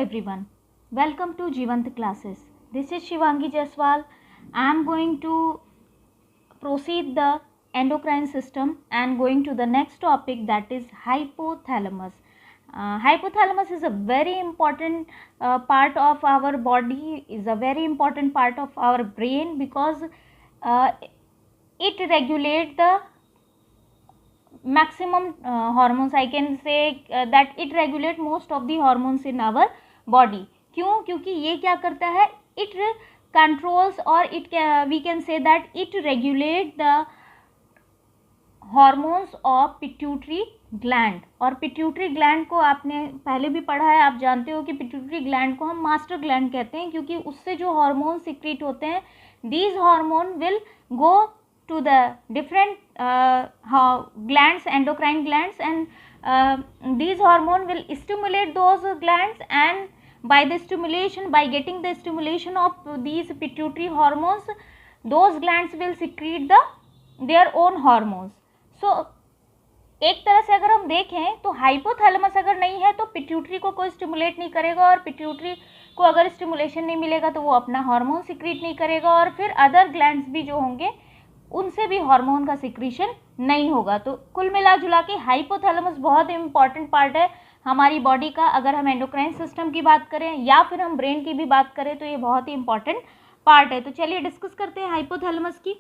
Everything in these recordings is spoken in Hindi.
everyone, welcome to Jivant classes. This is Shivangi Jaiswal. I am going to proceed the endocrine system and going to the next topic, that is hypothalamus. Hypothalamus is a very important part of our body, is a very important part of our brain because it regulates the maximum hormones. I can say that it regulate most of the hormones in our body. क्यों? क्योंकि ये क्या करता है, it controls or we can say that it regulate the hormones of pituitary gland. और pituitary gland को आपने पहले भी पढ़ा है, आप जानते हो कि pituitary gland को हम master gland कहते हैं, क्योंकि उससे जो hormones secrete होते हैं, these hormone will go to the different glands, endocrine glands, and these hormone will stimulate those glands, and by getting the stimulation of these pituitary hormones, those glands will secrete their own hormones. So एक तरह से अगर हम देखें तो हाइपोथैलेमस अगर नहीं है तो पिट्यूटरी को कोई स्टिमुलेट नहीं करेगा, और पिट्यूटरी को अगर स्टिमुलेशन नहीं मिलेगा तो वो अपना हार्मोन सिक्रीट नहीं करेगा, और फिर अदर ग्लैंड्स भी जो होंगे उनसे भी हार्मोन का सिक्रीशन नहीं होगा. तो कुल मिला जुला के हाइपोथैलेमस बहुत इंपॉर्टेंट पार्ट है हमारी बॉडी का. अगर हम एंडोक्राइन सिस्टम की बात करें या फिर हम ब्रेन की भी बात करें तो ये बहुत ही इंपॉर्टेंट पार्ट है. तो चलिए डिस्कस करते हैं हाइपोथैलेमस की.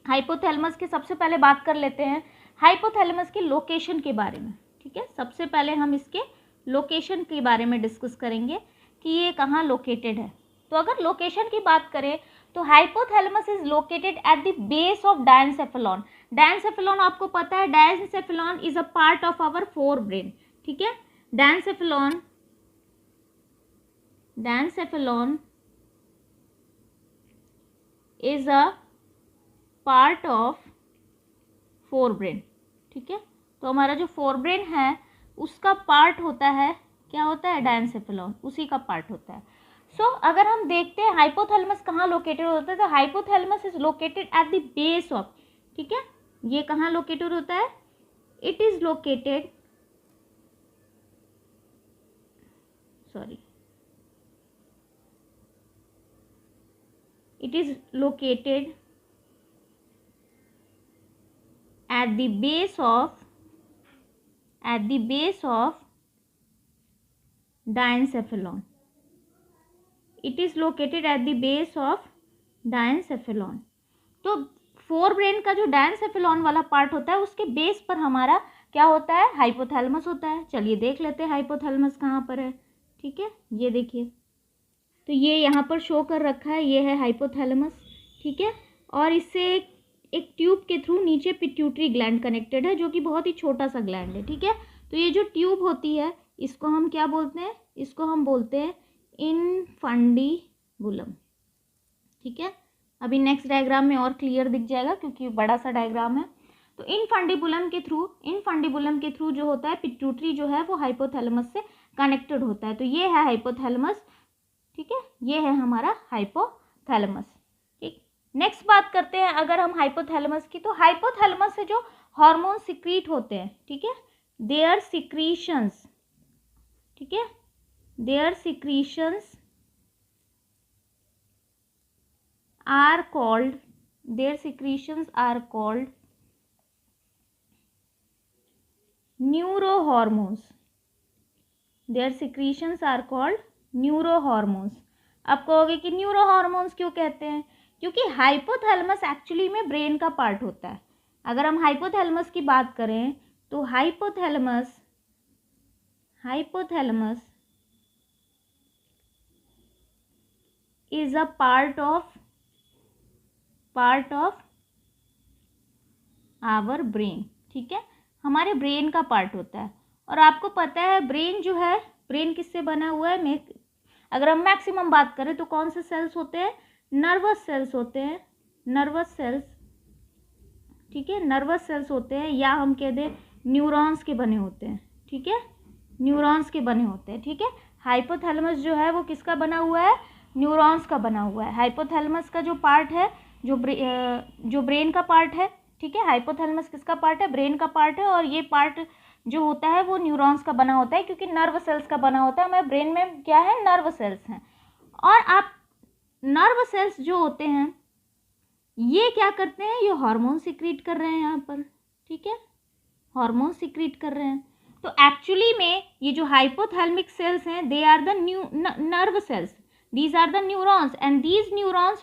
हाइपोथैलेमस की सबसे पहले बात कर लेते हैं हाइपोथैलेमस की लोकेशन के बारे में. ठीक है, सबसे पहले हम इसके लोकेशन के बारे में डिस्कस करेंगे कि ये कहाँ लोकेटेड है. तो अगर लोकेशन की बात करें तो hypothalamus is located at the base of diencephalon. Diencephalon आपको पता है, diencephalon is a part of our forebrain. ठीक है, diencephalon is a part of forebrain. ठीक है, तो हमारा जो फोर ब्रेन है उसका पार्ट होता है, क्या होता है, डायनसेफेलॉन, उसी का पार्ट होता है. सो अगर हम देखते हैं हाइपोथैलेमस कहाँ लोकेटेड होता है, तो hypothalamus is located at the base of. ठीक है, ये कहाँ लोकेटेड होता है, it is located at the base of diencephalon. It is located at the base of diencephalon. तो फोर ब्रेन का जो डायनसेफेलॉन वाला पार्ट होता है उसके बेस पर हमारा क्या होता है, हाइपोथैलेमस होता है. चलिए देख लेते हैं हाइपोथैलेमस कहाँ पर है. ठीक है, ये देखिए, तो ये यहाँ पर शो कर रखा है, ये है हाइपोथैलेमस. ठीक है, और इससे एक ट्यूब के थ्रू नीचे पिट्यूटरी ग्लैंड कनेक्टेड है, जो कि बहुत ही छोटा सा ग्लैंड है. ठीक है, तो ये जो ट्यूब होती है इसको हम क्या बोलते हैं, इसको हम बोलते हैं इनफंडिबुलम. ठीक है, अभी नेक्स्ट डायग्राम में और क्लियर दिख जाएगा क्योंकि बड़ा सा डायग्राम है. तो इनफंडिबुलम के थ्रू जो होता है पिट्यूटरी जो है वो हाइपोथैलेमस से कनेक्टेड होता है. तो ये है हाइपोथैलेमस. ठीक है, ये है हमारा हाइपोथैलेमस. ठीक, नेक्स्ट बात करते हैं अगर हम हाइपोथैलेमस की, तो हाइपोथैलेमस से जो हार्मोन सिक्रीट होते हैं, ठीक है, देयर सिक्रीशंस. ठीक है, their secretions are called neurohormones. Their secretions are called neurohormones. आप कहोगे कि न्यूरोहॉर्मोन्स क्यों कहते हैं, क्योंकि हाइपोथैलेमस एक्चुअली में ब्रेन का पार्ट होता है. अगर हम हाइपोथैलेमस की बात करें तो hypothalamus is a part of our brain. ठीक है, हमारे ब्रेन का पार्ट होता है. और आपको पता है ब्रेन जो है, ब्रेन किससे बना हुआ है, अगर हम मैक्सिमम बात करें तो कौन से सेल्स होते हैं, नर्वस सेल्स होते हैं, नर्वस सेल्स. ठीक है, नर्वस सेल्स होते हैं, या हम कह दें न्यूरॉन्स के बने होते हैं. ठीक है, न्यूरॉन्स के बने होते हैं. ठीक है, हाइपोथैलेमस जो है वो किसका बना हुआ है, न्यूरॉन्स का बना हुआ है. हाइपोथैलेमस का जो पार्ट है, जो ब्रेन का पार्ट है. ठीक है, हाइपोथैलेमस किसका पार्ट है, ब्रेन का पार्ट है, और ये पार्ट जो होता है वो न्यूरॉन्स का बना होता है, क्योंकि नर्व सेल्स का बना होता है। हमारे ब्रेन में क्या है, नर्व सेल्स हैं। और आप नर्व सेल्स जो होते हैं ये क्या करते हैं, ये हार्मोन सिक्रीट कर रहे हैं यहाँ पर, ठीक है, हार्मोन सिक्रीट कर रहे हैं। तो एक्चुअली में ये जो हाइपोथैलेमिक सेल्स हैं, they are the nerve cells, these are the neurons, and these neurons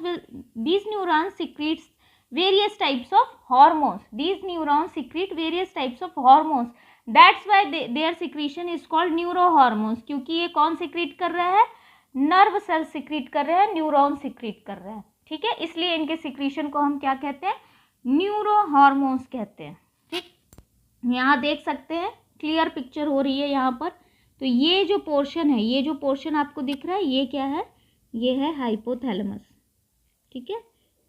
secretes various types of hormones. These neurons secrete various types of hormones. That's why their secretion is called neurohormones, क्योंकि ये कौन secrete कर रहा है, नर्व सेल secrete कर रहे हैं, न्यूरॉन secrete कर रहे हैं, ठीक है। इसलिए इनके secretion को हम क्या कहते हैं, न्यूरोहॉर्मोन्स कहते हैं, ठीक। यहाँ देख सकते हैं, क्लियर पिक्चर हो रही है यहाँ पर। तो ये जो पोर्शन है, ये जो पोर्शन आपको दिख रहा है, ये क्या है, ये है हाइपोथैलेमस, ठीक है।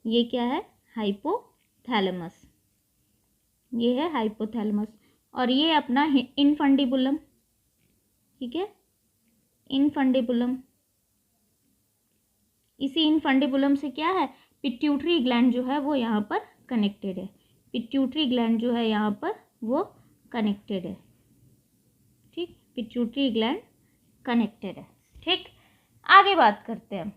ये क्या है, हाइपोथैलेमस, ये है हाइपोथैलेमस। और ये अपना इनफंडिबुलम, ठीक है, इनफंडिबुलम। इसी इनफंडिबुलम से क्या है, पिट्यूटरी ग्लैंड जो है वो यहाँ पर कनेक्टेड है। पिट्यूटरी ग्लैंड जो है यहाँ पर वो कनेक्टेड है, ठीक, पिट्यूटरी ग्लैंड कनेक्टेड है, ठीक। आगे बात करते हैं,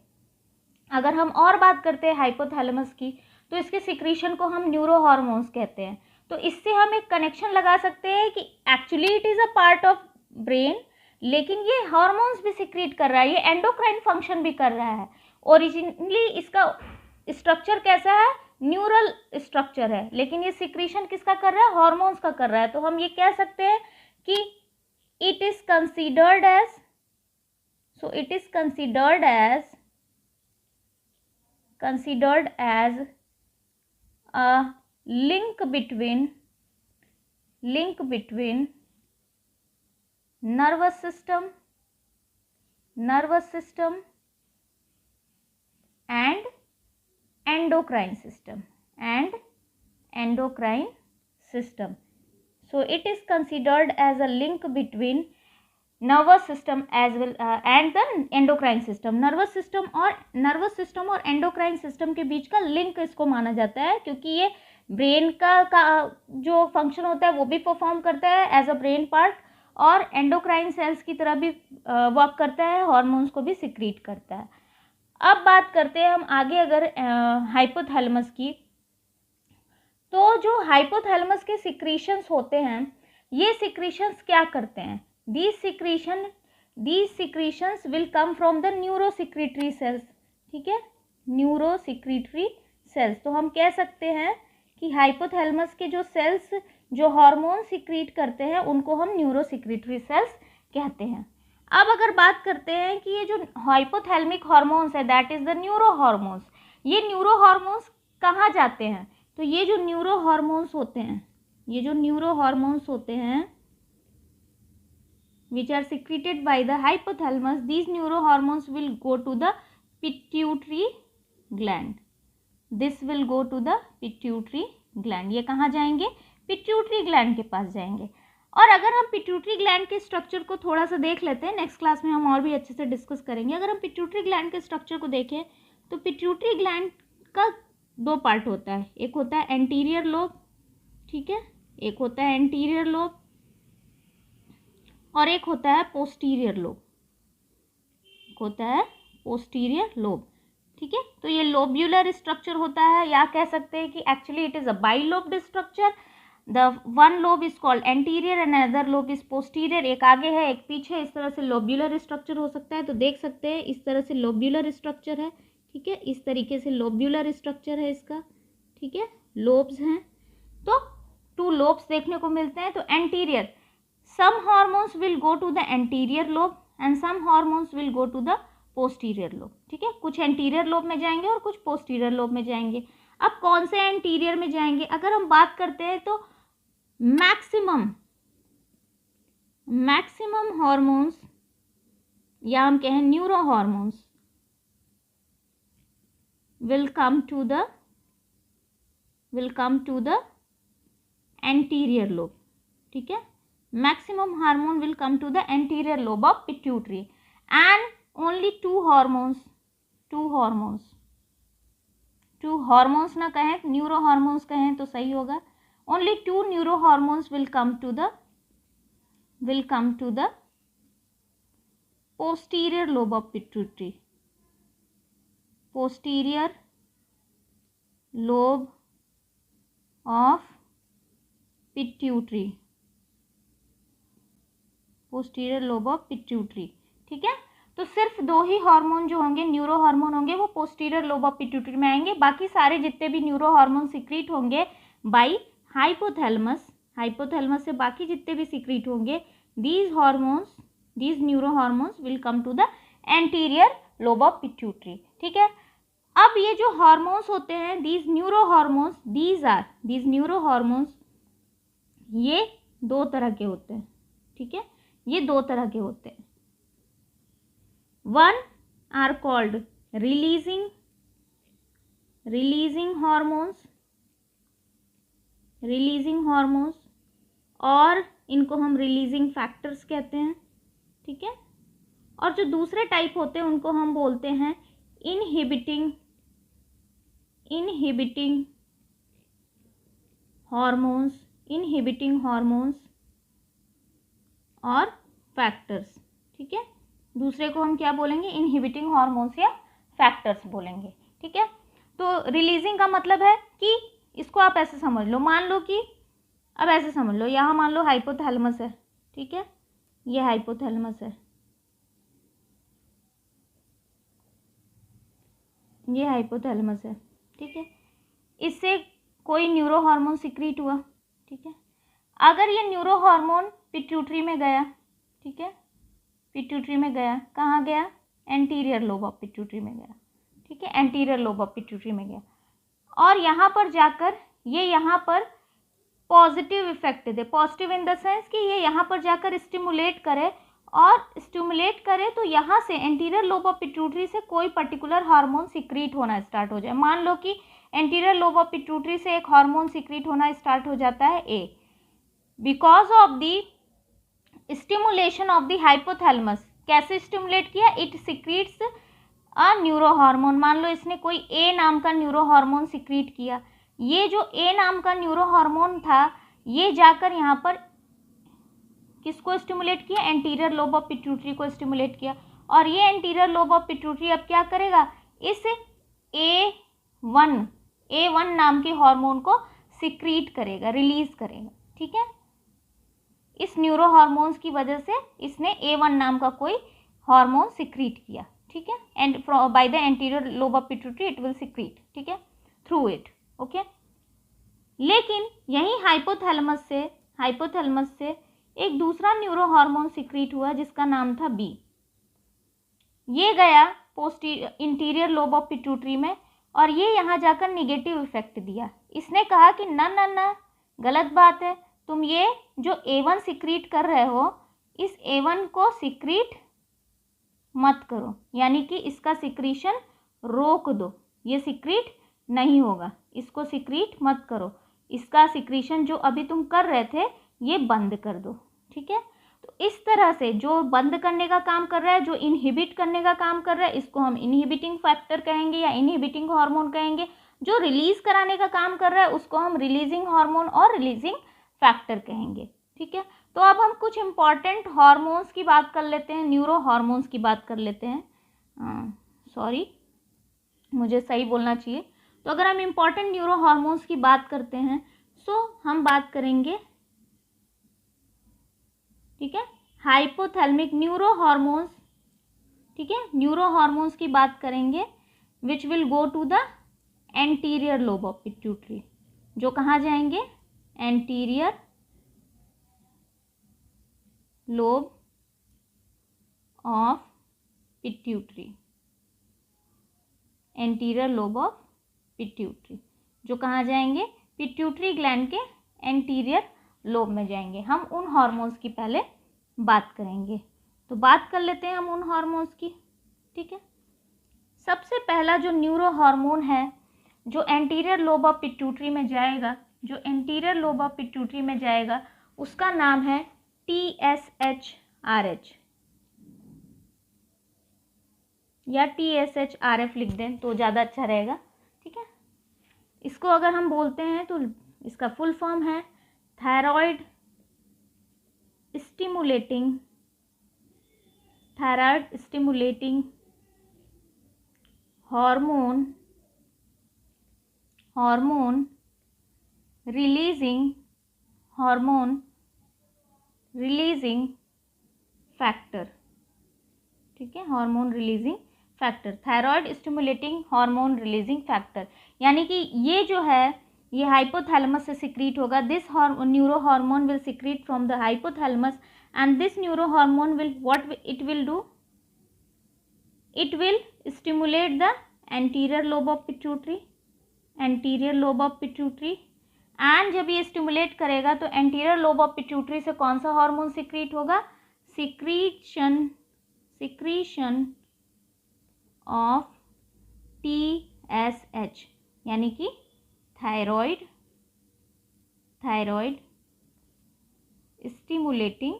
अगर हम और बात करते हैं हाइपोथैलेमस की, तो इसके सिक्रीशन को हम न्यूरोहॉर्मोन्स कहते हैं। तो इससे हम एक कनेक्शन लगा सकते हैं कि actually it is a part of brain, लेकिन ये हार्मोन्स भी सिक्रीट कर रहा है, ये एंडोक्राइन फंक्शन भी कर रहा है। ओरिजिनली इसका स्ट्रक्चर कैसा है, न्यूरल स्ट्रक्चर है, लेकिन ये सिक्रीशन किसका कर रहा है, हार्मोन्स का कर रहा है। तो हम ये कह सकते हैं कि it is considered as, so it is considered as a link between nervous system and endocrine system. So it is considered as a link between nervous system as well and the endocrine system. Nervous system और एंडोक्राइन सिस्टम के बीच का लिंक इसको माना जाता है, क्योंकि ये ब्रेन का जो फंक्शन होता है वो भी परफॉर्म करता है एज अ ब्रेन पार्ट, और एंडोक्राइन सेल्स की तरह भी वर्क करता है, हार्मोन्स को भी सिक्रीट करता है। अब बात करते हैं हम आगे अगर हाइपोथैलेमस की, तो जो हाइपोथैलेमस के सिक्रीशंस होते हैं, ये सिक्रीशंस क्या करते हैं, these secretions will come from the neurosecretory cells, ठीक है, न्यूरोसिक्रीटरी सेल्स। तो हम कह सकते हैं कि हाइपोथैलेमस के जो सेल्स जो हार्मोन सिक्रीट करते हैं उनको हम न्यूरोसिक्रीटरी सेल्स कहते हैं। अब अगर बात करते हैं कि ये जो हाइपोथैलेमिक हार्मोन्स है, that is the neuro hormones, ये न्यूरो हार्मोन्स कहाँ जाते हैं, तो ये जो न्यूरो हार्मोन्स होते हैं which are secreted by the hypothalamus, these neurohormones will go to the pituitary gland. This will go to the pituitary gland. ये कहाँ जाएंगे, पिट्यूटरी ग्लैंड के पास जाएंगे। और अगर हम पिट्यूटरी ग्लैंड के स्ट्रक्चर को थोड़ा सा देख लेते हैं, नेक्स्ट क्लास में हम और भी अच्छे से डिस्कस करेंगे। अगर हम पिट्यूटरी ग्लैंड के स्ट्रक्चर को देखें तो पिट्यूटरी ग्लैंड का दो पार्ट होता है, एक होता है एंटीरियर लोब, ठीक है, एक होता है एंटीरियर लोब और एक होता है पोस्टीरियर लोब, ठीक है। तो ये लोब्यूलर स्ट्रक्चर होता है, या कह सकते हैं कि actually it is a bilobed structure. The one lobe is called anterior and other lobe is posterior, एक आगे है एक पीछे, इस तरह से लोब्यूलर स्ट्रक्चर हो सकता है। तो देख सकते हैं इस तरह से लोब्यूलर स्ट्रक्चर है, ठीक है, इस तरीके से लोब्यूलर स्ट्रक्चर है इसका, ठीक है, लोब्स हैं। तो 2 लोब्स देखने को मिलते हैं। तो anterior, some hormones will go to the anterior lobe and some hormones will go to the posterior lobe, ठीक है, कुछ एंटीरियर लोब में जाएंगे और कुछ पोस्टीरियर लोब में जाएंगे। अब कौन से एंटीरियर में जाएंगे, अगर हम बात करते हैं तो मैक्सिमम हार्मोन्स, या हम कहें neuro hormones, will come to the anterior lobe, ठीक है, maximum hormone will come to the anterior lobe of pituitary, and only two hormones ना कहें, न्यूरो हार्मोन्स कहें तो सही होगा, only 2 neuro hormones will come to the will come to the posterior lobe of pituitary. Posterior lobe of pituitary. Posterior lobe of pituitary. ठीक है, तो सिर्फ दो ही हार्मोन जो होंगे, न्यूरो हार्मोन होंगे, वो पोस्टीरियर लोब ऑफ पिट्यूटरी में आएंगे. बाकी सारे जितने भी न्यूरो हार्मोन सिक्रीट होंगे बाई हाइपोथैलेमस, हाइपोथैलेमस से बाकी जितने भी सिक्रीट होंगे, these hormones, these neuro hormones will come to the anterior lobe of pituitary. ठीक है, अब ये जो हार्मोन्स होते हैं, these neuro hormones, these neuro hormones, ये दो तरह के होते हैं. ठीक है, ये दो तरह के होते हैं. One are called releasing hormones, और इनको हम रिलीजिंग फैक्टर्स कहते हैं. ठीक है, और जो दूसरे टाइप होते हैं उनको हम बोलते हैं इनहिबिटिंग हार्मोन्स और फैक्टर्स. ठीक है, दूसरे को हम क्या बोलेंगे, इनहिबिटिंग हार्मोन्स या फैक्टर्स बोलेंगे. ठीक है, तो रिलीजिंग का मतलब है कि इसको आप ऐसे समझ लो, मान लो कि अब ऐसे समझ लो, यहाँ मान लो हाइपोथैलेमस है. ठीक है, ये हाइपोथैलेमस है, ये हाइपोथैलेमस है. ठीक है, इससे कोई न्यूरो हार्मोन सिक्रीट हुआ. ठीक है, अगर ये न्यूरो हार्मोन पिट्यूटरी में गया, ठीक है, पिट्यूटरी में गया, कहाँ गया, एंटीरियर लोब ऑफ पिट्यूटरी में गया. ठीक है, एंटीरियर लोब ऑफ पिट्यूटरी में गया, और यहाँ पर जाकर ये यहाँ पर positive effect they. Positive in the sense कि ये यहाँ पर जाकर स्टिमुलेट करे, और स्टिमुलेट करे तो यहाँ से एंटीरियर लोब ऑफ पिट्यूटरी से कोई पर्टिकुलर हार्मोन सिक्रीट होना स्टार्ट हो जाए. मान लो कि एंटीरियर लोब ऑफ पिट्यूटरी से एक हार्मोन सिक्रीट होना स्टार्ट हो जाता है uh, because of the stimulation of the hypothalamus. कैसे स्टिमुलेट किया, it secretes a neuro hormone. मान लो इसने कोई ए नाम का न्यूरो हार्मोन सिक्रीट किया. ये जो ए नाम का न्यूरो हार्मोन था, ये जाकर यहाँ पर किसको स्टिमुलेट किया, एंटीरियर लोब ऑफ पिट्यूटरी को स्टिमुलेट किया, और ये एंटीरियर लोब ऑफ पिट्यूटरी अब क्या करेगा, इस A1 नाम के हार्मोन को सिक्रीट करेगा, रिलीज करेगा. ठीक है, इस न्यूरो हार्मोन्स की वजह से इसने A1 नाम का कोई हार्मोन सिक्रीट किया. ठीक है, and by the anterior lobe of pituitary it will secrete. ठीक है, थ्रू इट. ओके, लेकिन यही हाइपोथैलेमस से एक दूसरा न्यूरो हार्मोन सिक्रीट हुआ जिसका नाम था बी. ये गया इंटीरियर लोब ऑफ पिट्यूटरी में, और ये यहाँ जाकर निगेटिव इफेक्ट दिया. इसने कहा कि ना गलत बात है, तुम ये जो A1 सिक्रीट कर रहे हो, इस A1 को सिक्रीट मत करो, यानी कि इसका सिक्रीशन रोक दो, ये सिक्रीट नहीं होगा, इसको सिक्रीट मत करो, इसका सिक्रीशन जो अभी तुम कर रहे थे ये बंद कर दो. ठीक है, तो इस तरह से जो बंद करने का काम कर रहा है, जो इनहिबिट करने का काम कर रहा है, इसको हम इनहिबिटिंग फैक्टर कहेंगे या इनहिबिटिंग हार्मोन कहेंगे. जो रिलीज कराने का काम कर रहा है उसको हम रिलीजिंग हार्मोन और रिलीजिंग फैक्टर कहेंगे. ठीक है, तो अब हम कुछ इंपॉर्टेंट हार्मोन्स की बात कर लेते हैं, न्यूरो हार्मोन्स की बात कर लेते हैं. सॉरी, मुझे सही बोलना चाहिए. तो अगर हम इंपॉर्टेंट न्यूरो हार्मोन्स की बात करते हैं, सो हम बात करेंगे, ठीक है, हाइपोथैलेमिक न्यूरो हार्मोन्स. ठीक है, न्यूरो हार्मोन्स की बात करेंगे which will go to the anterior lobe of pituitary. जो कहाँ जाएंगे, anterior lobe of pituitary. Anterior lobe of pituitary जो कहाँ जाएंगे, पिट्यूटरी ग्लैंड के एंटीरियर लोब में जाएंगे. हम उन हार्मोन्स की पहले बात करेंगे. तो बात कर लेते हैं हम उन हार्मोन्स की. ठीक है, सबसे पहला जो न्यूरो हार्मोन है जो एंटीरियर लोब ऑफ पिट्यूटरी में जाएगा, जो एंटीरियर लोब ऑफ पिट्यूटरी में जाएगा, उसका नाम है TSHRH या TSHRF लिख दें तो ज़्यादा अच्छा रहेगा. ठीक है, इसको अगर हम बोलते हैं तो इसका फुल फॉर्म है thyroid stimulating hormone releasing factor, ठीक है, hormone releasing factor, thyroid stimulating hormone releasing factor, यानी कि ये जो है ये हाइपोथैलेमस से सिक्रीट होगा. This neuro hormone will secrete from the hypothalamus and this neuro hormone will what it will do, it will stimulate the anterior lobe of pituitary, and जब ये स्टिमुलेट करेगा तो एंटीरियर लोब ऑफ पिट्यूटरी से कौन सा हार्मोन सिक्रीट होगा, सिक्रीशन ऑफ TSH, यानी कि थायराइड स्टिमुलेटिंग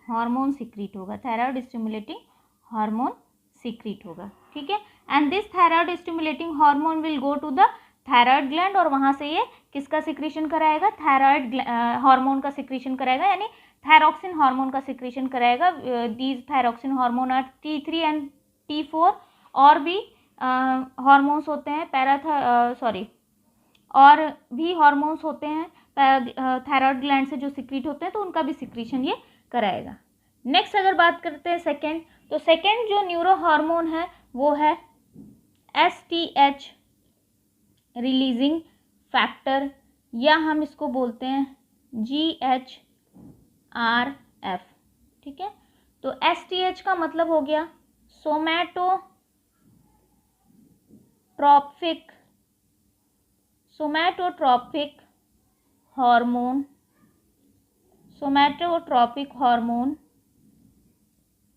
हार्मोन सिक्रीट होगा, ठीक है. And this thyroid stimulating hormone will go to the thyroid gland, और वहाँ से ये किसका सिक्रीशन कराएगा, थायराइड हार्मोन का सिक्रीशन कराएगा, यानी थायरॉक्सिन हार्मोन का सिक्रीशन कराएगा. These thyroxine hormone are T3 and T4. और भी हार्मोन्स होते हैं और भी हार्मोन्स होते हैं थायराइड ग्लैंड से जो सिक्रीट होते हैं, तो उनका भी सिक्रीशन ये कराएगा. नेक्स्ट अगर बात करते हैं सेकेंड, तो सेकेंड जो न्यूरो हार्मोन है वो है STH रिलीजिंग फैक्टर, या हम इसको बोलते हैं GHRF, ठीक है. तो STH का मतलब हो गया सोमैटोट्रॉपिक हार्मोन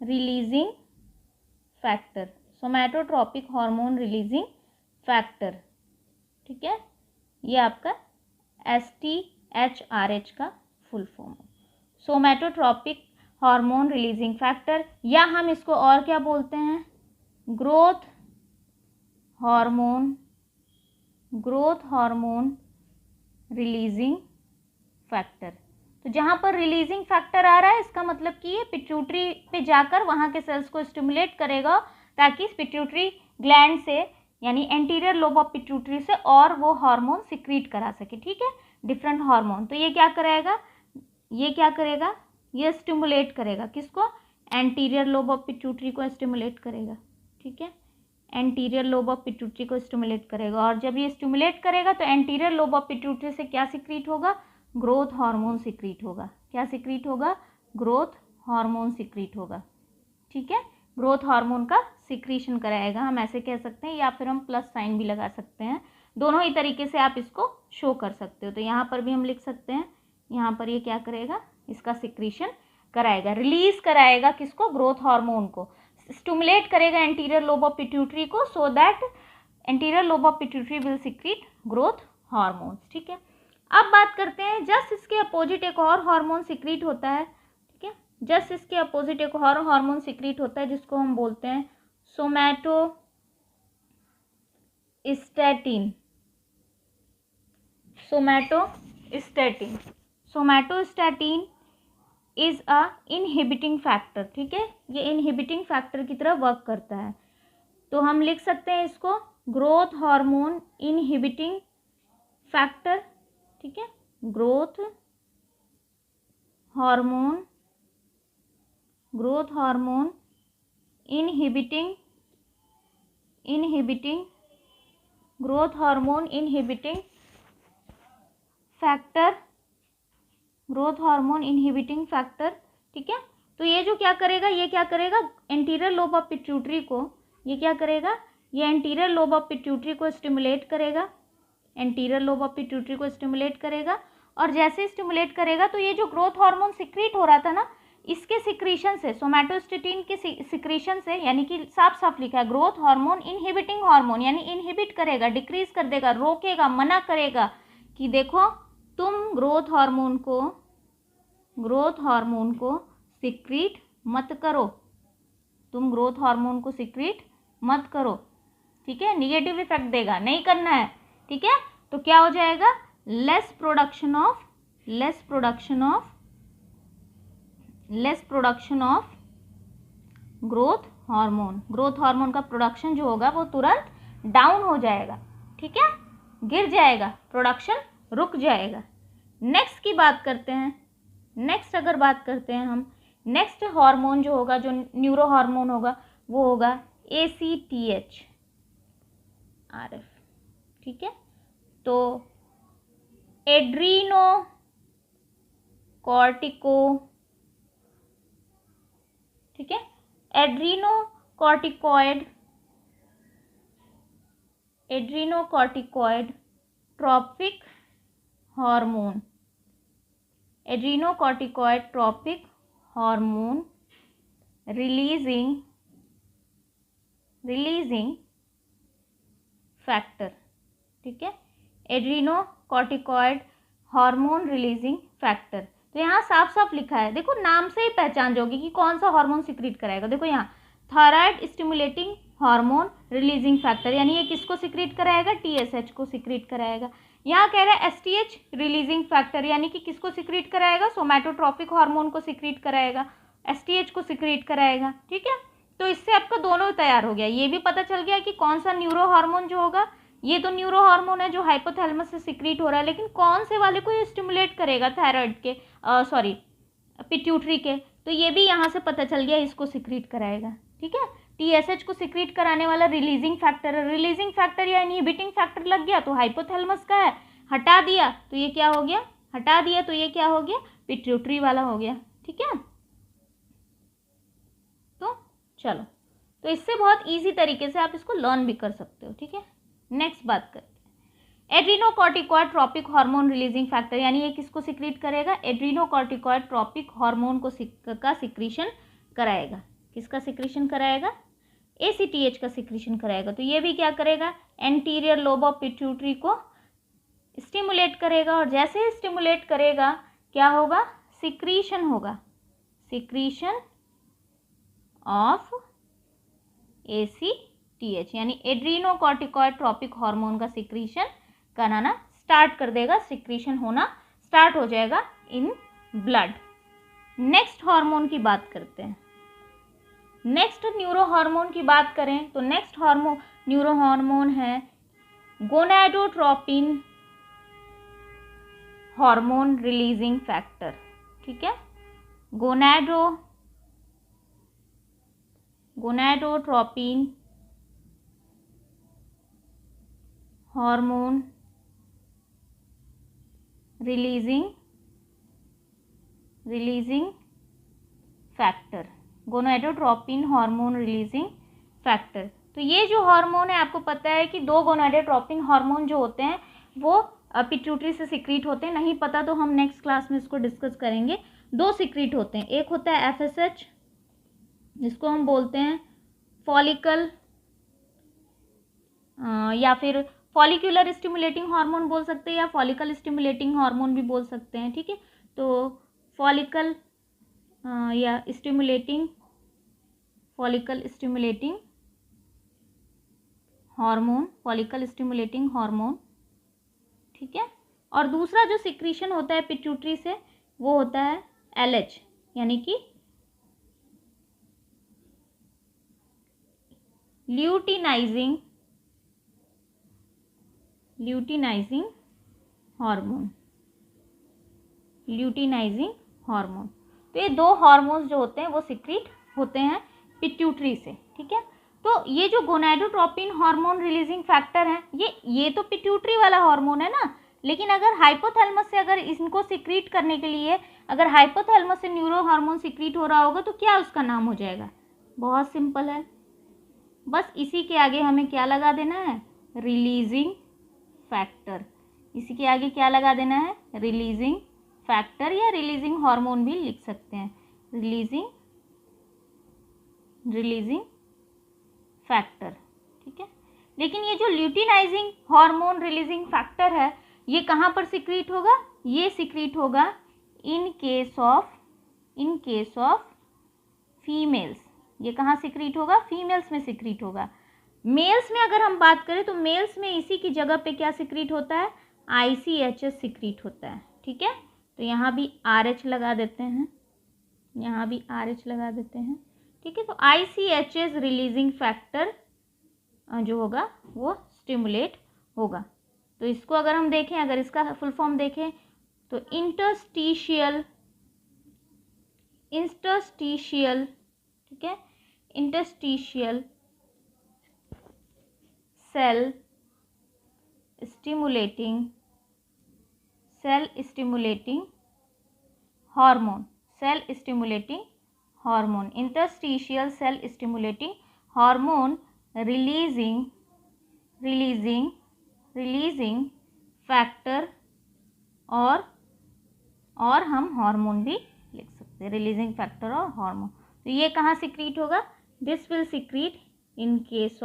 रिलीजिंग फैक्टर, ठीक है. ये आपका STHRH का फुल फॉर्म है, सोमैटोट्रॉपिक हार्मोन रिलीजिंग फैक्टर, या हम इसको और क्या बोलते हैं, ग्रोथ हार्मोन रिलीजिंग फैक्टर. तो जहाँ पर रिलीजिंग फैक्टर आ रहा है, इसका मतलब कि ये पिट्यूटरी पे जाकर वहाँ के सेल्स को स्टिमुलेट करेगा, ताकि पिट्यूटरी ग्लैंड से, यानी एंटीरियर लोब ऑफ पिट्यूटरी से, और वो हार्मोन सिक्रीट करा सके, ठीक है, डिफरेंट हार्मोन. तो ये क्या करेगा, ये स्टिमुलेट करेगा किसको, एंटीरियर लोब ऑफ पिट्यूटरी को स्टिमुलेट करेगा, ठीक है, एंटीरियर लोब ऑफ पिट्यूटरी को स्टिमुलेट करेगा. और जब ये स्टिमुलेट करेगा तो एंटीरियर लोब ऑफ पिट्यूटरी से क्या सिक्रीट होगा, ग्रोथ हार्मोन सिक्रीट होगा. क्या सिक्रीट होगा, ग्रोथ हार्मोन सिक्रीट होगा, ठीक है. ग्रोथ हार्मोन का सिक्रीशन कराएगा, हम ऐसे कह सकते हैं, या फिर हम प्लस साइन भी लगा सकते हैं. दोनों ही तरीके से आप इसको शो कर सकते हो. तो यहाँ पर भी हम लिख सकते हैं, यहाँ पर ये क्या करेगा, इसका सिक्रीशन कराएगा, रिलीज कराएगा किसको, ग्रोथ हार्मोन को, स्टिमुलेट करेगा एंटीरियर लोब ऑफ पिट्यूटरी को, so that anterior lobe of pituitary will secrete growth hormones, ठीक है. अब बात करते हैं, जस्ट इसके अपोजिट एक और हार्मोन सिक्रीट होता है, ठीक है, जस्ट इसके अपोजिट एक और हार्मोन सिक्रीट होता है जिसको हम बोलते हैं somatostatin. Somatostatin is a inhibiting factor, ठीक है, ये इनहिबिटिंग फैक्टर की तरह वर्क करता है. तो हम लिख सकते हैं इसको ग्रोथ हार्मोन इनहिबिटिंग फैक्टर, ठीक है, growth hormone inhibiting growth hormone inhibiting factor, ठीक है. तो ये जो क्या करेगा, एंटीरियर लोब ऑफ पिट्यूटरी को, ये क्या करेगा, ये एंटीरियर लोब ऑफ पिट्यूटरी को स्टिमुलेट करेगा, और जैसे स्टिमुलेट करेगा तो ये जो ग्रोथ हार्मोन सिक्रीट हो रहा था ना, इसके सिक्रीशन से, सोमैटोस्टैटिन के सिक्रीशन से, यानी कि साफ साफ लिखा है ग्रोथ हार्मोन इनहिबिटिंग हार्मोन, यानी इनहिबिट करेगा, डिक्रीज कर देगा, रोकेगा, मना करेगा कि देखो तुम ग्रोथ हार्मोन को सिक्रीट मत करो, ठीक है, निगेटिव इफेक्ट देगा, नहीं करना है, ठीक है. तो क्या हो जाएगा, less production of growth hormone. Growth hormone का प्रोडक्शन जो होगा वो तुरंत डाउन हो जाएगा, ठीक है, गिर जाएगा, प्रोडक्शन रुक जाएगा। नेक्स्ट की बात करते हैं। नेक्स्ट अगर बात करते हैं हम, नेक्स्ट हार्मोन जो होगा, जो न्यूरो हार्मोन होगा, वो होगा ACTH RF, ठीक है। तो एड्रीनो कॉर्टिको, ठीक है, adrenocorticoid tropic hormone, adrenocorticoid tropic hormone releasing factor, ठीक है, एड्रीनोकॉर्टिकॉइड हार्मोन रिलीजिंग फैक्टर। तो यहाँ साफ साफ लिखा है, देखो नाम से ही पहचान जाओगी कि कौन सा हार्मोन सिक्रीट कराएगा। देखो यहाँ thyroid stimulating hormone releasing factor, यानी ये किसको सिक्रीट कराएगा, TSH को सिक्रीट कराएगा। यहाँ कह रहा है STH रिलीजिंग फैक्टर, यानी कि किसको सिक्रीट कराएगा, सोमैटोट्रॉपिक हार्मोन को सिक्रीट कराएगा, STH को सिक्रीट कराएगा, ठीक है। तो इससे आपका दोनों तैयार हो गया, ये भी पता चल गया कि कौन सा न्यूरो हार्मोन जो होगा, ये तो न्यूरो हार्मोन है जो हाइपोथैलेमस से सिक्रीट हो रहा है, लेकिन कौन से वाले को ये स्टिमुलेट करेगा, थायराइड के पिट्यूटरी के, तो ये भी यहाँ से पता चल गया, इसको सिक्रीट कराएगा, ठीक है। TSH को सिक्रीट कराने वाला रिलीजिंग फैक्टर है, रिलीजिंग फैक्टर या इनहिबिटिंग फैक्टर लग गया तो हाइपोथैलेमस का है, हटा दिया तो ये क्या हो गया, पिट्यूटरी वाला हो गया, ठीक है। तो चलो, तो इससे बहुत इजी तरीके से आप इसको लर्न भी कर सकते हो, ठीक है। नेक्स्ट बात करते हैं, एड्रीनोकॉर्टिकॉइड ट्रॉपिक हार्मोन रिलीजिंग फैक्टर, यानी ये किसको सिक्रीट करेगा, एड्रीनोकॉर्टिकॉइड ट्रॉपिक हार्मोन को का सिक्रीशन कराएगा। किसका सिक्रीशन कराएगा, ACTH का सिक्रीशन कराएगा। तो ये भी क्या करेगा, एंटीरियर लोब ऑफ पिट्यूटरी को स्टिमुलेट करेगा, और जैसे ही स्टिमुलेट करेगा क्या होगा, सिक्रीशन होगा, सिक्रीशन ऑफ ACTH, यानी एड्रीनोकॉर्टिकॉइड ट्रॉपिक हार्मोन का सिक्रीशन कराना स्टार्ट कर देगा, सिक्रीशन होना स्टार्ट हो जाएगा इन ब्लड। नेक्स्ट हार्मोन की बात करते हैं। नेक्स्ट न्यूरो हार्मोन की बात करें तो नेक्स्ट न्यूरो हार्मोन है गोनाडोट्रोपिन हार्मोन रिलीजिंग फैक्टर, ठीक है, gonadotropin hormone releasing factor, gonadotropin hormone releasing factor. तो ये जो हार्मोन है, आपको पता है कि दो गोनाडोट्रोपिन हार्मोन जो होते हैं वो पिट्यूटरी से सिक्रीट होते हैं, नहीं पता तो हम नेक्स्ट क्लास में इसको डिस्कस करेंगे। दो सिक्रीट होते हैं, एक होता है FSH जिसको हम बोलते हैं फॉलिकल या फिर फॉलिकुलर स्टिमुलेटिंग हार्मोन बोल सकते हैं, या फॉलिकल स्टिमुलेटिंग हार्मोन भी बोल सकते हैं, ठीक है। तो फॉलिकल या फॉलिकल स्टिमुलेटिंग हार्मोन, ठीक है। और दूसरा जो सिक्रीशन होता है पिट्यूटरी से वो होता है LH, यानी कि ल्यूटिनाइजिंग हार्मोन। तो ये दो हार्मोन्स जो होते हैं वो सिक्रीट होते हैं पिट्यूटरी से, ठीक है। तो ये जो गोनाडोट्रोपिन हार्मोन रिलीजिंग फैक्टर है, ये तो पिट्यूटरी वाला हार्मोन है ना, लेकिन अगर हाइपोथैलेमस से अगर इनको सिक्रीट करने के लिए अगर हाइपोथैलेमस से न्यूरो हार्मोन सिक्रीट हो रहा होगा तो क्या उसका नाम हो जाएगा, बहुत सिंपल है, बस इसी के आगे हमें क्या लगा देना है, रिलीजिंग फैक्टर। इसी के आगे क्या लगा देना है, रिलीजिंग फैक्टर, या रिलीजिंग हार्मोन भी लिख सकते हैं, रिलीजिंग फैक्टर, ठीक है। लेकिन ये जो ल्यूटिनाइजिंग हार्मोन रिलीजिंग फैक्टर है ये कहाँ पर सिक्रीट होगा, ये सिक्रीट होगा इन केस ऑफ फीमेल्स। ये कहाँ सिक्रीट होगा, फीमेल्स में सिक्रीट होगा। मेल्स में अगर हम बात करें तो मेल्स में इसी की जगह पे क्या सिक्रीट होता है, ICHS सिक्रीट होता है, ठीक है। तो यहाँ भी RH लगा देते हैं, यहाँ भी RH लगा देते हैं, ठीक है। तो ICHS रिलीजिंग फैक्टर जो होगा वो स्टिमुलेट होगा। तो इसको अगर हम देखें, अगर इसका फुल फॉर्म देखें तो इंटरस्टिशियल, ठीक है, interstitial cell stimulating hormone, interstitial cell stimulating hormone releasing factor, और हम हार्मोन भी लिख सकते हैं, रिलीजिंग फैक्टर और हार्मोन। तो ये कहाँ सिक्रीट होगा? This will secrete in case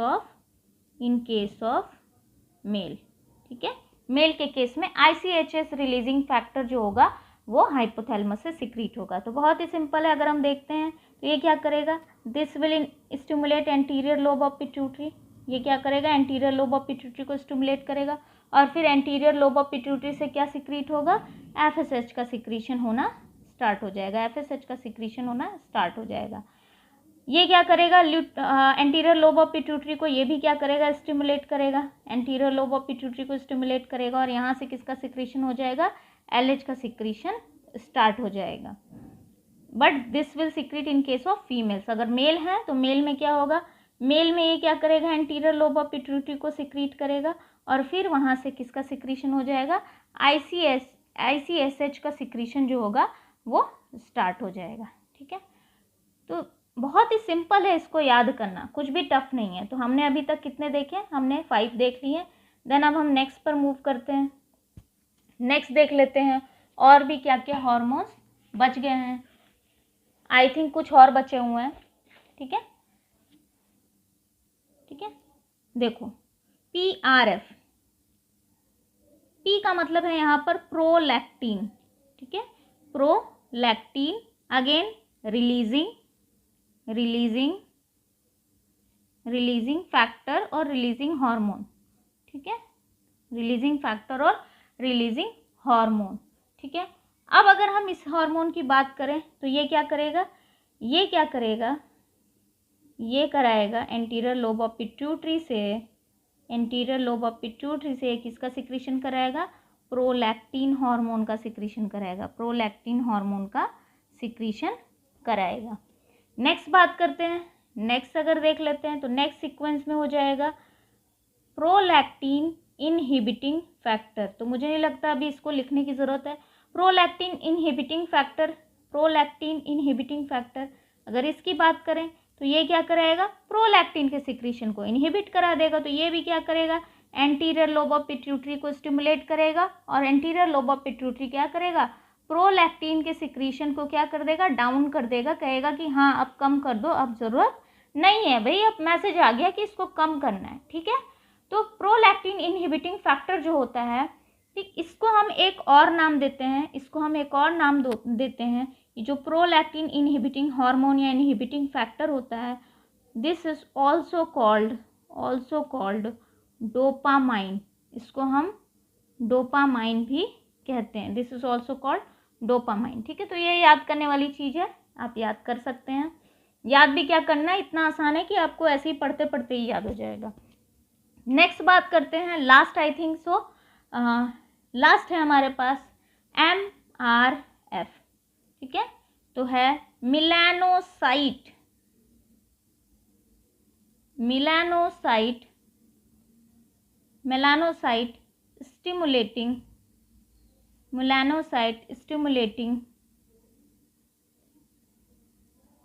of male, ठीक है। मेल के केस में ICHS रिलीजिंग फैक्टर जो होगा वो हाइपोथैलेमस से सिक्रीट होगा। तो बहुत ही सिंपल है, अगर हम देखते हैं तो ये क्या करेगा? This will stimulate anterior lobe of pituitary, ये क्या करेगा? एंटीरियर लोब ऑफ पिट्यूटरी को स्टिमुलेट करेगा, और फिर एंटीरियर लोब ऑफ पिट्यूटरी से क्या सिक्रीट होगा? FSH का सिक्रीशन होना स्टार्ट हो जाएगा, FSH का सिक्रीशन होना स्टार्ट हो जाएगा। ये क्या करेगा? एंटीरियर लोब ऑफ पिट्यूटरी को ये भी क्या करेगा? स्टिमुलेट करेगा, एंटीरियर लोब ऑफ पिट्यूटरी को स्टिमुलेट करेगा, और यहाँ से किसका सिक्रीशन हो जाएगा? LH का सिक्रीशन स्टार्ट हो जाएगा। But this will secrete in case of females. अगर मेल है तो मेल में क्या होगा? मेल में ये क्या करेगा? एंटीरियर लोब ऑफ पिट्यूटरी को सिक्रीट करेगा, और फिर वहाँ से किसका सिक्रीशन हो जाएगा? ICSH का सिक्रीशन जो होगा वो स्टार्ट हो जाएगा, ठीक है। तो बहुत ही सिंपल है इसको याद करना, कुछ भी टफ नहीं है। तो हमने अभी तक कितने देखे? हमने 5 देख लिए। देन अब हम नेक्स्ट पर मूव करते हैं। नेक्स्ट देख लेते हैं और भी क्या क्या हार्मोन्स बच गए हैं। आई थिंक कुछ और बचे हुए हैं, ठीक है, ठीक है। देखो PRF, P का मतलब है यहाँ पर प्रोलैक्टिन, ठीक है, प्रोलैक्टिन। अगेन रिलीजिंग फैक्टर और रिलीजिंग हार्मोन, ठीक है, रिलीजिंग फैक्टर और रिलीजिंग हार्मोन, ठीक है। अब अगर हम इस हार्मोन की बात करें तो ये क्या करेगा? ये क्या करेगा? ये कराएगा एंटीरियर लोब ऑफ पिट्यूटरी से किसका सिक्रीशन कराएगा? प्रोलैक्टिन हार्मोन का सिक्रीशन कराएगा, प्रोलैक्टिन हार्मोन का सिक्रीशन कराएगा। नेक्स्ट बात करते हैं, नेक्स्ट अगर देख लेते हैं तो नेक्स्ट सीक्वेंस में हो जाएगा प्रोलैक्टिन इनहिबिटिंग फैक्टर। तो मुझे नहीं लगता अभी इसको लिखने की ज़रूरत है। प्रोलैक्टिन इनहिबिटिंग फैक्टर, अगर इसकी बात करें तो ये क्या कराएगा? प्रोलैक्टिन के सिक्रीशन को इनहिबिट करा देगा। तो ये भी क्या करेगा? एंटीरियर लोब ऑफ पिट्यूटरी को स्टिमुलेट करेगा, और एंटीरियर लोब ऑफ पिट्यूटरी क्या करेगा? प्रोलैक्टिन के सिक्रीशन को क्या कर देगा? डाउन कर देगा, कहेगा कि हाँ अब कम कर दो, अब ज़रूरत नहीं है भाई, अब मैसेज आ गया कि इसको कम करना है, ठीक है। तो प्रोलैक्टिन इनहिबिटिंग फैक्टर जो होता है, ठीक, इसको हम एक और नाम देते हैं, देते हैं। ये जो प्रोलैक्टिन इनहिबिटिंग हार्मोन या इनहिबिटिंग फैक्टर होता है, this is also called dopamine. इसको हम डोपामाइन भी कहते हैं, this is also called dopamine, ठीक है। तो ये याद करने वाली चीज़ है, आप याद कर सकते हैं। याद भी क्या करना है, इतना आसान है कि आपको ऐसे ही पढ़ते पढ़ते ही याद हो जाएगा। नेक्स्ट बात करते हैं, last I think so, last है हमारे पास MRF, ठीक है। तो है melanocyte stimulating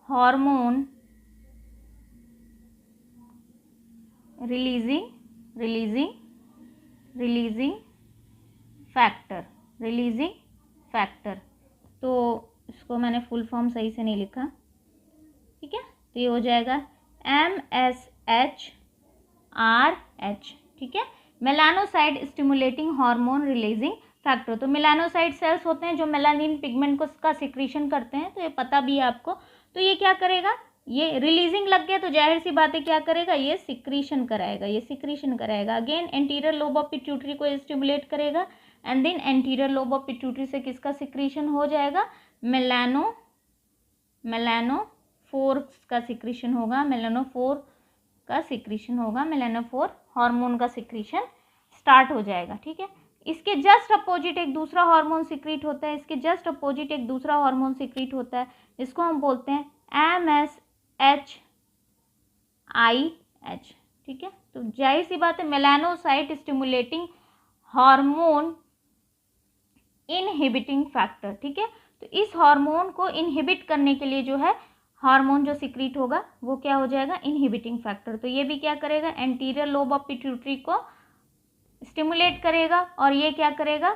hormone releasing factor. तो इसको मैंने फुल फॉर्म सही से नहीं लिखा, ठीक है। तो ये हो जाएगा MSHRH, ठीक है, melanocyte stimulating hormone releasing factor. तो मेलानोसाइट सेल्स होते हैं जो मेलानिन पिगमेंट को का सिक्रीशन करते हैं, तो ये पता भी है आपको। तो ये क्या करेगा? ये रिलीजिंग लग गया तो जाहिर सी बात है क्या करेगा? ये सिक्रीशन कराएगा, again anterior lobe of pituitary को स्टिमुलेट करेगा, and then anterior lobe of pituitary से किसका सिक्रीशन हो जाएगा, मेलानोफोर का सिक्रीशन होगा, मेलानोफोर का सिक्रीशन होगा, मेलानोफोर हार्मोन का सिक्रीशन स्टार्ट हो जाएगा। ठीक है, इसके जस्ट अपोजिट एक दूसरा हार्मोन सिक्रीट होता है, इसके जस्ट अपोजिट एक दूसरा हार्मोन सिक्रीट होता है, इसको हम बोलते हैं MSHIH। ठीक है, तो जाहिर सी बात है melanocyte stimulating hormone inhibiting factor. ठीक है, तो इस हार्मोन को इनहिबिट करने के लिए जो है हार्मोन जो सिक्रीट होगा वो क्या हो जाएगा, इनहिबिटिंग फैक्टर। तो ये भी क्या करेगा, एंटीरियर लोब ऑफ पिट्यूटरी को स्टिमुलेट करेगा और ये क्या करेगा,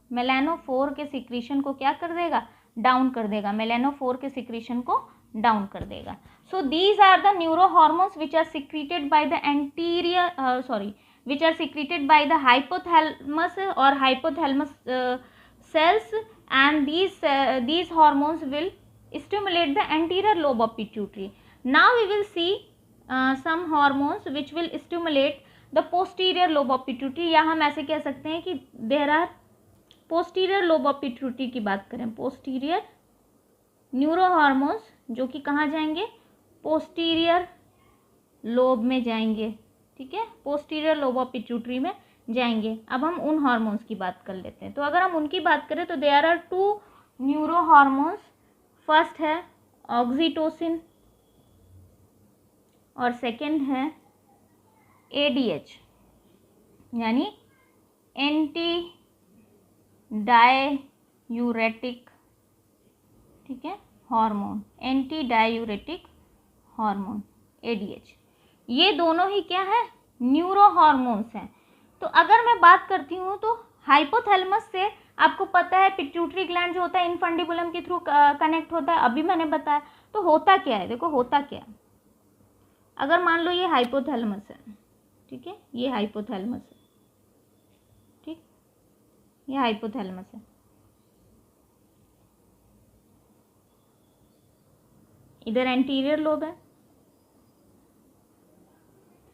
मेलानोफोर के सिक्रीशन को क्या कर देगा, डाउन कर देगा, मेलानोफोर के सिक्रीशन को डाउन कर देगा। So these are the neuro hormones which are secreted by the which are secreted by the hypothalamus or hypothalamus cells, and these hormones will stimulate the anterior lobe of pituitary. Now we will see some hormones which will stimulate the posterior lobe of pituitary, या हम ऐसे कह सकते हैं कि there are posterior lobe of pituitary की बात करें, posterior न्यूरो हार्मोन्स जो कि कहाँ जाएंगे, पोस्टीरियर लोब में जाएंगे। ठीक है, पोस्टीरियर लोब ऑफ पिट्यूटरी में जाएंगे। अब हम उन हार्मोन्स की बात कर लेते हैं। तो अगर हम उनकी बात करें तो there are 2 neuro hormones. First है ऑक्सीटोसिन और सेकंड है ADH यानी एंटी डाययूरेटिक, ठीक है, hormone, anti diuretic hormone ADH। ये दोनों ही क्या है, न्यूरो हार्मोन्स हैं। तो अगर मैं बात करती हूँ तो हाइपोथैलेमस से आपको पता है पिट्यूटरी ग्लैंड जो होता है इनफंडिबुलम के थ्रू कनेक्ट होता है, अभी मैंने बताया। तो होता क्या है, देखो होता क्या है, अगर मान लो ये हाइपोथैलेमस है, ठीक है, ये हाइपोथैलेमस है, ठीक, ये हाइपोथैलेमस है, इधर एंटीरियर लोब है,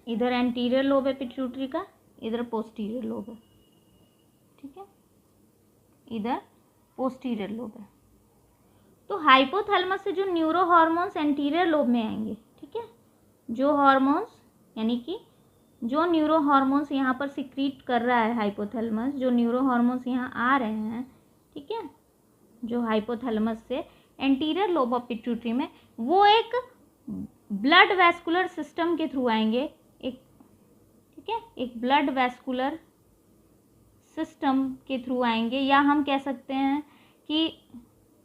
इधर एंटीरियर लोब है पिट्यूटरी का, इधर पोस्टीरियर लोब है, ठीक है, इधर पोस्टीरियर लोब है। तो हाइपोथैलेमस से जो न्यूरो हार्मोन्स एंटीरियर लोब में आएंगे, ठीक है, जो हार्मोन्स यानी कि जो न्यूरो हार्मोन्स यहाँ पर सिक्रीट कर रहा है हाइपोथैलेमस, जो न्यूरो हार्मोन्स यहाँ आ रहे हैं, ठीक है, जो हाइपोथैलेमस से एंटीरियर लोब ऑफ पिट्यूटरी में, वो एक ब्लड वैस्कुलर सिस्टम के थ्रू आएंगे, एक, ठीक है, एक ब्लड वैस्कुलर सिस्टम के थ्रू आएंगे, या हम कह सकते हैं कि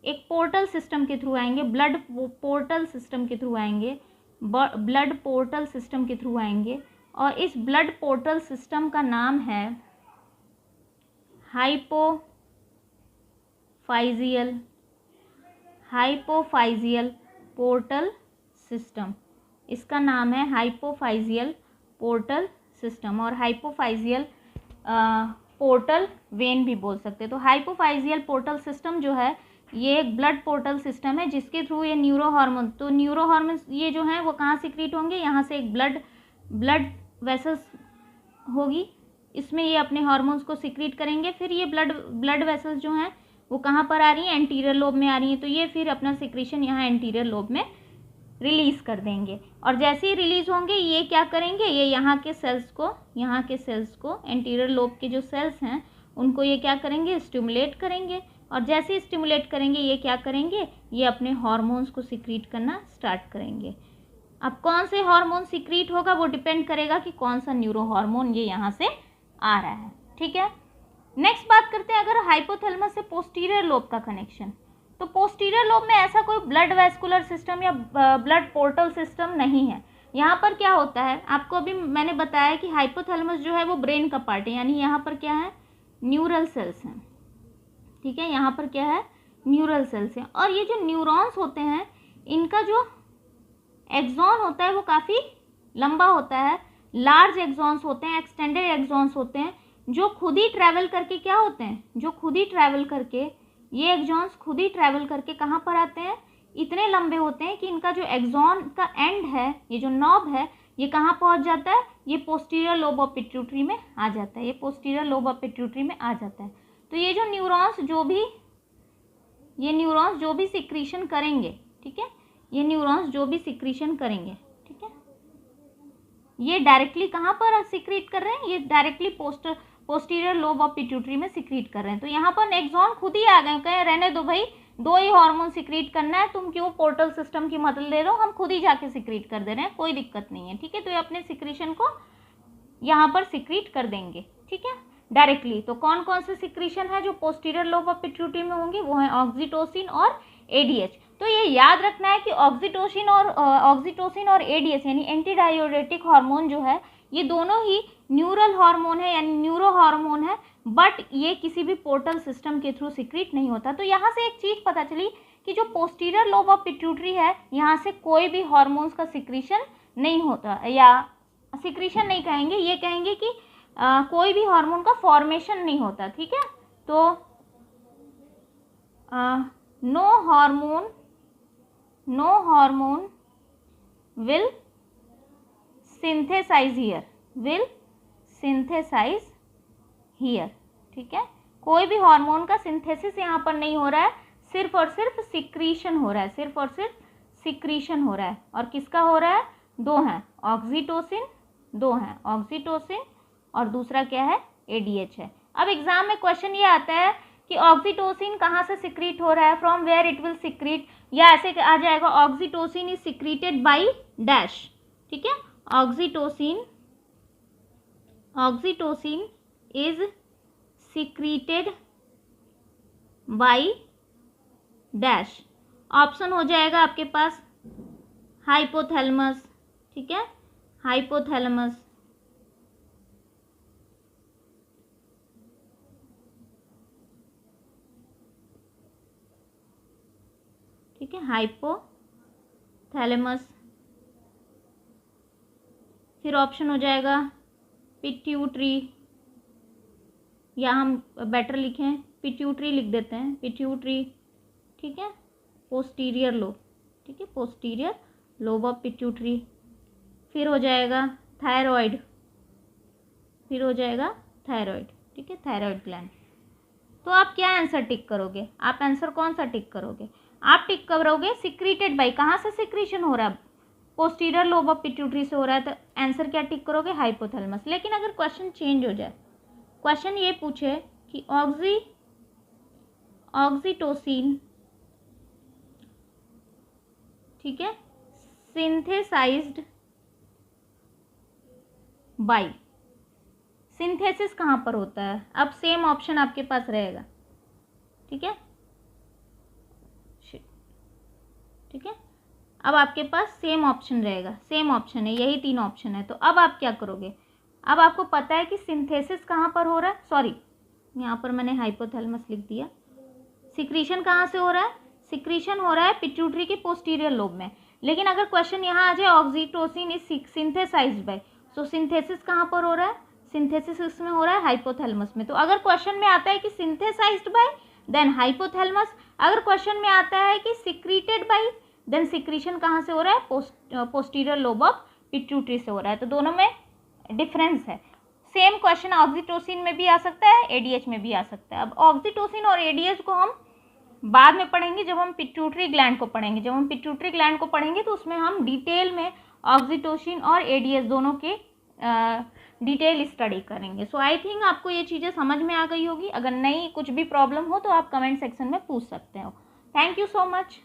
एक पोर्टल सिस्टम के थ्रू आएंगे, ब्लड पोर्टल सिस्टम के थ्रू आएंगे, ब्लड पोर्टल सिस्टम के थ्रू आएंगे। और इस ब्लड पोर्टल सिस्टम का नाम है हाइपोफाइजियल पोर्टल सिस्टम। इसका नाम है हाइपोफाइजियल पोर्टल सिस्टम, और हाइपोफाइजियल पोर्टल वेन भी बोल सकते हैं। तो हाइपोफाइजियल पोर्टल सिस्टम जो है ये एक ब्लड पोर्टल सिस्टम है जिसके थ्रू ये न्यूरो हार्मोन, तो न्यूरो हार्मोन्स ये जो हैं वो कहाँ सिक्रीट होंगे, यहाँ से एक ब्लड वेसल्स होगी, इसमें ये अपने हार्मोन्स को सिक्रीट करेंगे। फिर ये ब्लड वेसल्स जो हैं वो कहाँ पर आ रही हैं, एंटीरियर लोब में आ रही हैं, तो ये फिर अपना सिक्रीशन यहाँ एंटीरियर लोब में रिलीज़ कर देंगे। और जैसे ही रिलीज़ होंगे ये क्या करेंगे, ये यहाँ के सेल्स को एंटीरियर लोब के जो सेल्स हैं उनको ये क्या करेंगे, स्टिमुलेट करेंगे। और जैसे ही स्टिमुलेट करेंगे ये क्या करेंगे, ये अपने हार्मोन्स को सिक्रीट करना स्टार्ट करेंगे। अब कौन से हार्मोन सिक्रीट होगा वो डिपेंड करेगा कि कौन सा न्यूरो हार्मोन ये यहाँ से आ रहा है, ठीक है। नेक्स्ट बात करते हैं अगर हाइपोथैलेमस से पोस्टीरियर लोब का कनेक्शन। तो पोस्टीरियर लोब में ऐसा कोई ब्लड वैस्कुलर सिस्टम या ब्लड पोर्टल सिस्टम नहीं है। यहाँ पर क्या होता है, आपको अभी मैंने बताया कि हाइपोथैलेमस जो है वो ब्रेन का पार्ट है, यानी यहाँ पर क्या है, न्यूरल सेल्स हैं, ठीक है, यहाँ पर क्या है, न्यूरल सेल्स हैं। और ये जो न्यूरॉन्स होते हैं इनका जो एक्सॉन होता है वो काफ़ी लंबा होता है, लार्ज एक्सॉन्स होते हैं, एक्सटेंडेड एक्सॉन्स होते हैं, जो खुद ही ट्रैवल करके क्या होते हैं, जो खुद ही ट्रैवल करके, ये एक्सॉन्स खुद ही ट्रैवल करके कहाँ पर आते हैं, इतने लंबे होते हैं कि इनका जो एक्सॉन का एंड है, ये जो नॉब है, ये कहाँ पहुँच जाता है, ये पोस्टीरियर लोब ऑफ पिट्यूटरी में आ जाता है, ये पोस्टीरियर लोब ऑफ पिट्यूटरी में आ जाता है। तो ये जो न्यूरॉन्स जो भी सिक्रीशन करेंगे, ठीक है, ये न्यूरॉन्स जो भी सिक्रीशन करेंगे, ठीक है, ये डायरेक्टली कहाँ पर सिक्रीट कर रहे हैं, ये directly posterior lobe of pituitary में सिक्रीट कर रहे हैं। तो यहाँ पर नेक्सॉन खुद ही आ गए, कहें रहने दो भाई, 2 ही हार्मोन सिक्रीट करना है, तुम क्यों पोर्टल सिस्टम की मदद ले रहे हो, हम खुद ही जाके सिक्रीट कर दे रहे हैं, कोई दिक्कत नहीं है, ठीक है। तो ये अपने सिक्रीशन को यहाँ पर सिक्रीट कर देंगे, ठीक है, डायरेक्टली। तो कौन कौन से सिक्रीशन है जो पोस्टीरियर लोब ऑफ पिट्यूटरी में होंगे, वो है ऑक्सीटोसिन और एडीएच। तो ये याद रखना है कि ऑक्सीटोसिन और एडीएच यानी एंटी डायोरेटिक हार्मोन जो है, ये दोनों ही न्यूरल हार्मोन है यानी न्यूरो हार्मोन है, बट ये किसी भी पोर्टल सिस्टम के थ्रू सिक्रीट नहीं होता। तो यहाँ से एक चीज़ पता चली कि जो पोस्टीरियर लोब ऑफ पिट्यूटरी है, यहाँ से कोई भी हार्मोन्स का सिक्रीशन नहीं होता, या सिक्रीशन नहीं कहेंगे, ये कहेंगे कि कोई भी हार्मोन का फॉर्मेशन नहीं होता, ठीक है। तो no hormone will synthesize here, ठीक है, कोई भी हार्मोन का सिंथेसिस यहाँ पर नहीं हो रहा है, सिर्फ और सिर्फ सिक्रीशन हो रहा है, सिर्फ और सिर्फ सिक्रीशन हो रहा है। और किसका हो रहा है, 2 हैं, ऑक्सीटोसिन और दूसरा क्या है, एडीएच है। अब एग्जाम में क्वेश्चन ये आता है कि ऑक्सीटोसिन कहाँ से सिक्रीट हो रहा है, from where it will secrete, या ऐसे आ जाएगा oxytocin is secreted by dash, ठीक है, oxytocin is secreted by dash. Option हो जाएगा आपके पास हाइपोथैलेमस, ठीक है, हाइपोथैलेमस, ठीक है, हाइपोथैलेमस। फिर ऑप्शन हो जाएगा पिट्यूटरी, या हम बेटर लिखें पिट्यूटरी लिख देते हैं, पिट्यूटरी, ठीक है, पोस्टीरियर लोब, ठीक है, पोस्टीरियर लोब ऑफ पिट्यूटरी। फिर हो जाएगा थायराइड, ठीक है, थायराइड ग्लैंड। तो आप क्या आंसर टिक करोगे, आप आंसर कौन सा टिक करोगे, आप टिक करोगे सिक्रीटेड बाय, कहाँ से सिक्रीशन हो रहा है, पोस्टीरियर लोब ऑफ पिट्यूटरी से हो रहा है, तो आंसर क्या टिक करोगे, हाइपोथैलेमस। लेकिन अगर क्वेश्चन चेंज हो जाए, क्वेश्चन ये पूछे कि ऑक्सीटोसिन, ठीक है, सिंथेसाइज्ड बाय, सिंथेसिस कहाँ पर होता है, अब सेम ऑप्शन आपके पास रहेगा, ठीक है, ठीक है, अब आपके पास सेम ऑप्शन रहेगा, सेम ऑप्शन है, यही 3 ऑप्शन है। तो अब आप क्या करोगे, अब आपको पता है कि सिंथेसिस कहाँ पर हो रहा है, सॉरी यहाँ पर मैंने हाइपोथैलेमस लिख दिया, सिक्रीशन कहाँ से हो रहा है, सिक्रीशन हो रहा है पिट्यूटरी के पोस्टीरियर लोब में। लेकिन अगर क्वेश्चन यहाँ आ जाए ऑक्सीटोसिन इज सिंथेसाइज्ड बाय, तो सिंथेसिस कहाँ पर हो रहा है, सिंथेसिस इसमें हो रहा है हाइपोथैलेमस में। तो अगर क्वेश्चन में आता है कि सिंथेसाइज्ड बाय देन हाइपोथैलेमस, अगर क्वेश्चन में आता है कि सिक्रीटेड बाय देन सिक्रीशन कहाँ से हो रहा है, पोस्टीरियर लोब ऑफ पिट्यूटरी से हो रहा है। तो दोनों में डिफरेंस है। सेम क्वेश्चन ऑक्सीटोसिन में भी आ सकता है, एडीएच में भी आ सकता है। अब ऑक्सीटोसिन और एडीएच को हम बाद में पढ़ेंगे, जब हम पिट्यूटरी ग्लैंड को पढ़ेंगे। जब हम पिट्यूटरी ग्लैंड को पढ़ेंगे तो उसमें हम डिटेल में ऑक्सीटोसिन और एडीएच दोनों के डिटेल स्टडी करेंगे। सो आई थिंक आपको ये चीज़ें समझ में आ गई होगी। अगर नहीं कुछ भी प्रॉब्लम हो तो आप कमेंट सेक्शन में पूछ सकते हो। Thank you so much.